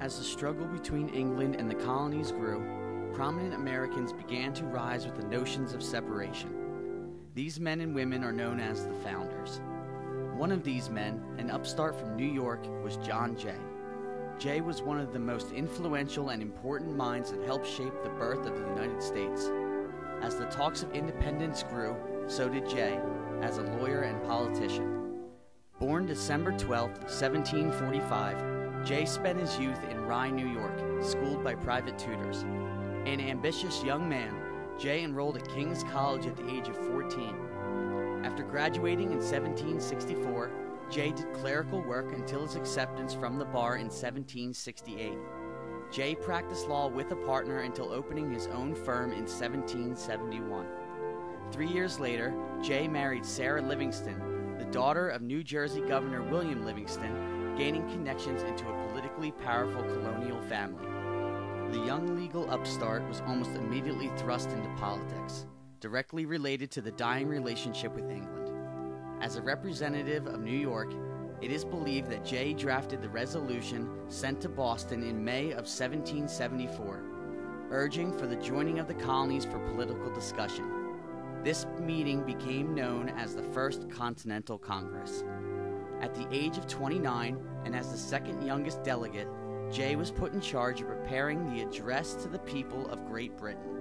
As the struggle between England and the colonies grew, prominent Americans began to rise with the notions of separation. These men and women are known as the Founders. One of these men, an upstart from New York, was John Jay. Jay was one of the most influential and important minds that helped shape the birth of the United States. As the talks of independence grew, so did Jay, as a lawyer and politician. Born December 12, 1745, Jay spent his youth in Rye, New York, schooled by private tutors. An ambitious young man, Jay enrolled at King's College at the age of 14. After graduating in 1764, Jay did clerical work until his acceptance from the bar in 1768. Jay practiced law with a partner until opening his own firm in 1771. 3 years later, Jay married Sarah Livingston, the daughter of New Jersey Governor William Livingston, gaining connections into a politically powerful colonial family. The young legal upstart was almost immediately thrust into politics, directly related to the dying relationship with England. As a representative of New York, it is believed that Jay drafted the resolution sent to Boston in May of 1774, urging for the joining of the colonies for political discussion. This meeting became known as the First Continental Congress. At the age of 29, and as the second youngest delegate, Jay was put in charge of preparing the address to the people of Great Britain.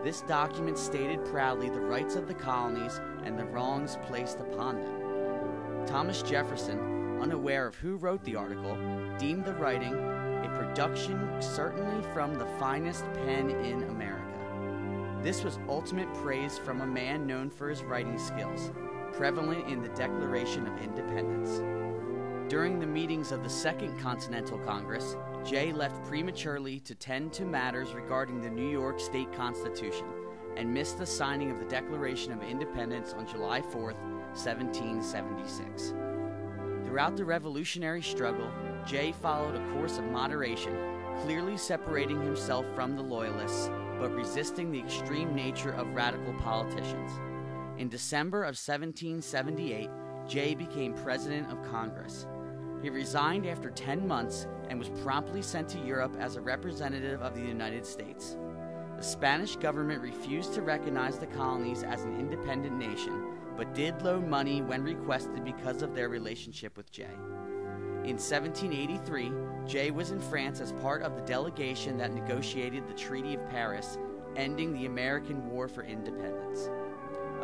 This document stated proudly the rights of the colonies and the wrongs placed upon them. Thomas Jefferson, unaware of who wrote the article, deemed the writing a production certainly from the finest pen in America. This was ultimate praise from a man known for his writing skills, prevalent in the Declaration of Independence. During the meetings of the Second Continental Congress, Jay left prematurely to tend to matters regarding the New York State Constitution and missed the signing of the Declaration of Independence on July 4, 1776. Throughout the Revolutionary struggle, Jay followed a course of moderation, clearly separating himself from the Loyalists, but resisting the extreme nature of radical politicians. In December of 1778, Jay became President of Congress. He resigned after 10 months and was promptly sent to Europe as a representative of the United States. The Spanish government refused to recognize the colonies as an independent nation, but did loan money when requested because of their relationship with Jay. In 1783, Jay was in France as part of the delegation that negotiated the Treaty of Paris, ending the American War for Independence.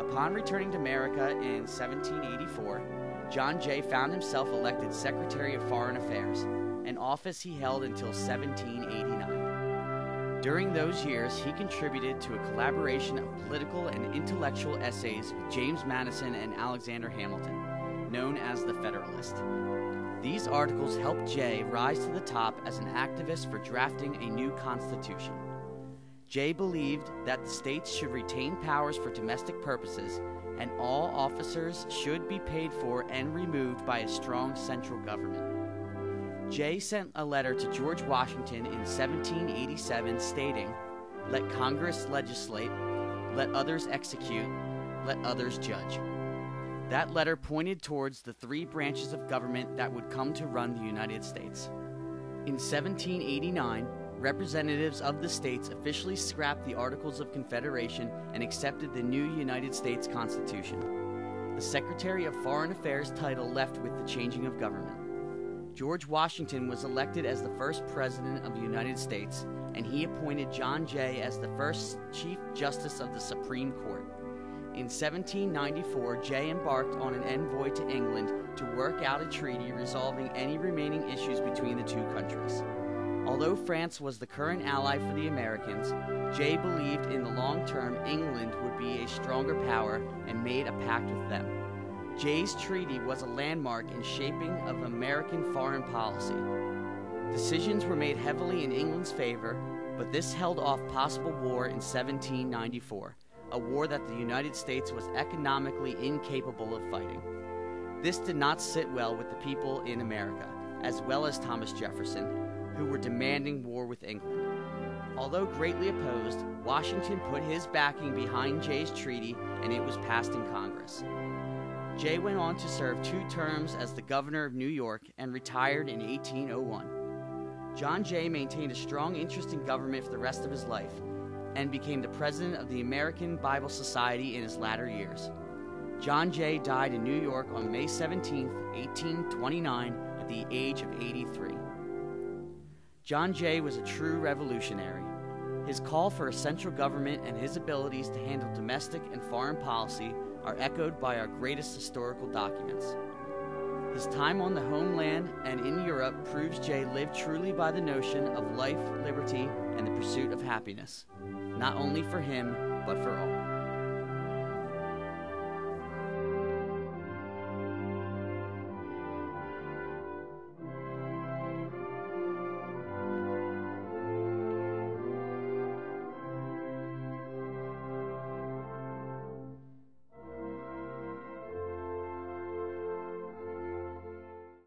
Upon returning to America in 1784, John Jay found himself elected Secretary of Foreign Affairs, an office he held until 1789. During those years, he contributed to a collaboration of political and intellectual essays with James Madison and Alexander Hamilton, known as the Federalist. These articles helped Jay rise to the top as an activist for drafting a new constitution. Jay believed that the states should retain powers for domestic purposes, and all officers should be paid for and removed by a strong central government. Jay sent a letter to George Washington in 1787 stating, "Let Congress legislate, let others execute, let others judge." That letter pointed towards the three branches of government that would come to run the United States. In 1789, representatives of the states officially scrapped the Articles of Confederation and accepted the new United States Constitution. The Secretary of Foreign Affairs title left with the changing of government. George Washington was elected as the first President of the United States, and he appointed John Jay as the first Chief Justice of the Supreme Court. In 1794, Jay embarked on an envoy to England to work out a treaty resolving any remaining issues between the two countries. Although France was the current ally for the Americans, Jay believed in the long term England would be a stronger power and made a pact with them. Jay's treaty was a landmark in shaping of American foreign policy. Decisions were made heavily in England's favor, but this held off possible war in 1794, a war that the United States was economically incapable of fighting. This did not sit well with the people in America, as well as Thomas Jefferson, who were demanding war with England. Although greatly opposed, Washington put his backing behind Jay's treaty, and it was passed in Congress. Jay went on to serve 2 terms as the governor of New York and retired in 1801. John Jay maintained a strong interest in government for the rest of his life and became the president of the American Bible Society in his latter years. John Jay died in New York on May 17, 1829, at the age of 83. John Jay was a true revolutionary. His call for a central government and his abilities to handle domestic and foreign policy are echoed by our greatest historical documents. His time on the homeland and in Europe proves Jay lived truly by the notion of life, liberty, and the pursuit of happiness, not only for him, but for all.